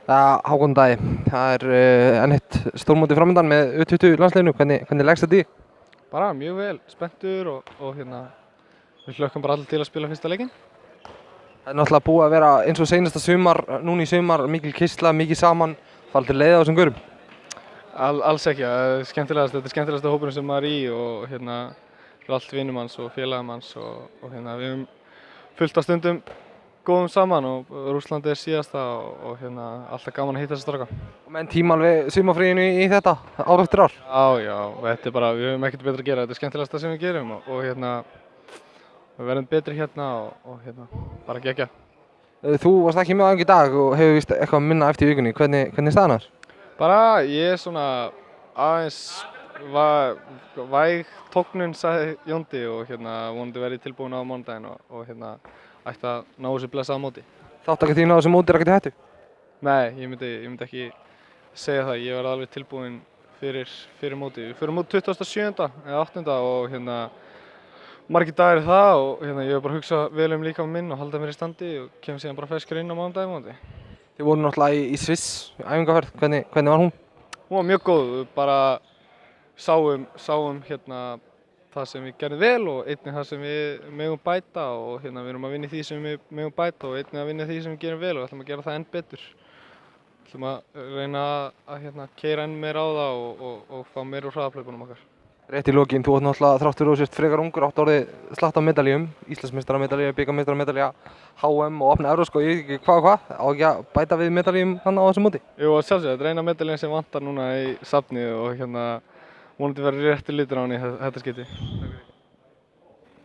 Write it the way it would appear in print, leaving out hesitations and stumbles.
Hákon Dagi, það enn eitt stórmóti framöndan með U20 landsliðinu, hvernig leggst þetta í? Bara mjög vel, spenntur og við hlökkum bara allir til að spila fyrsta leikinn. Það náttúrulega búið að vera eins og seinasta sumar, núna í sumar, mikil kysla, mikið saman, fara til leiða á þessum gaurum? Alls ekki, þetta er skemmtilegasta hópurinn sem maður er í og fyrir allt vinum hans og félagum hans og við höfum fullt af stundum góðum saman og Rússlandi er síðasta og alltaf gaman að hitta þessa stráka. Og menn tíma alveg sumarfríinu í þetta, ár eftir ár? Já, þetta er bara, við höfum ekkert betra að gera, þetta er skemmtilegasta sem við gerum og við verðum betri og bara gegja. Þú varst ekki með á í dag og hefur vist eitthvað minna eftir vikunni, hvernig er staðan þar? Bara, ég er svona aðeins væg tóknun, sagði Jóndi og vonandi verði tilbúin á mánudaginn og ætti að ná þessu blessaða móti. Þáttaka þín á þessu móti er ekkert í hættu? Nei, ég myndi ekki segja það, ég verði alveg tilbúin fyrir móti. Við förum út 27. eða 8. og margir dagar í það og ég hef bara hugsað vel líkamann minn og halda mér í standi og kem síðan bara ferskur inn á mánudaginn vonandi. Þið voru náttúrulega í Sviss æfingaferð, hvernig var hún? Hún var mjög góð, við bara sáum það sem við gerðum vel og einnig það sem við megum bæta og við erum að vinna í því sem við megum bæta og einnig að vinna í því sem við gerum vel og við ætlum að gera það enn betur. Við ætlum að reyna að keyra enn meira á það og fá meira úr hraðaplaupunum okkar. Rétt í lokin, þú átt náttúrulega þráttur og sért frekar ungur, átt orðið slatt af medaljum, Íslandsmeistaramedalja, bikarmeistaramedalja, HM og opna Evrópska og ég veit ekki hvað, á ekki að bæta við medaljum á þessu móti? Jú, sjálfsögðu, þetta er eina medaljan sem vantar núna í safnið og vonandi verður réttur litur á henni þetta skipti.